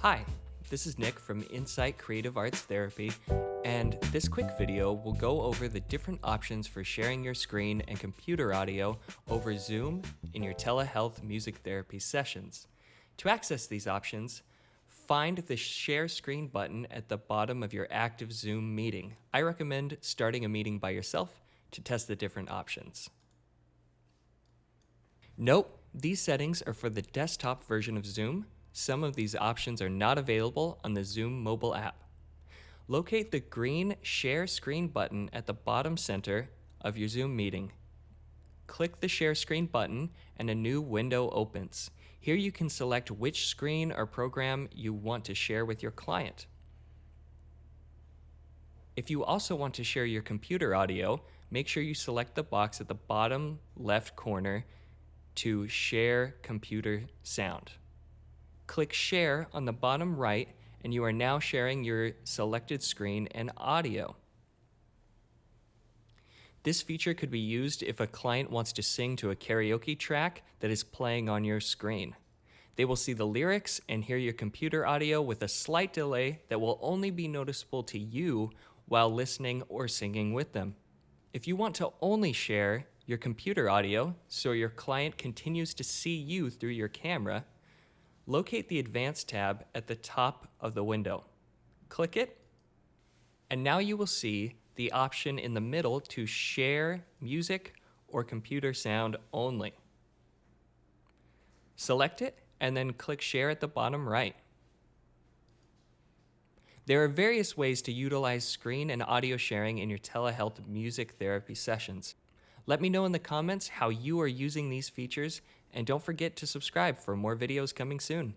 Hi, this is Nick from Insight Creative Arts Therapy, and this quick video will go over the different options for sharing your screen and computer audio over Zoom in your telehealth music therapy sessions. To access these options, find the Share Screen button at the bottom of your active Zoom meeting. I recommend starting a meeting by yourself to test the different options. Note, these settings are for the desktop version of Zoom. Some of these options are not available on the Zoom mobile app. Locate the green Share Screen button at the bottom center of your Zoom meeting. Click the Share Screen button and a new window opens. Here you can select which screen or program you want to share with your client. If you also want to share your computer audio, make sure you select the box at the bottom left corner to Share Computer Sound. Click Share on the bottom right, and you are now sharing your selected screen and audio. This feature could be used if a client wants to sing to a karaoke track that is playing on your screen. They will see the lyrics and hear your computer audio with a slight delay that will only be noticeable to you while listening or singing with them. If you want to only share your computer audio so your client continues to see you through your camera, locate the Advanced tab at the top of the window. Click it, and now you will see the option in the middle to share music or computer sound only. Select it, and then click Share at the bottom right. There are various ways to utilize screen and audio sharing in your telehealth music therapy sessions. Let me know in the comments how you are using these features, and don't forget to subscribe for more videos coming soon.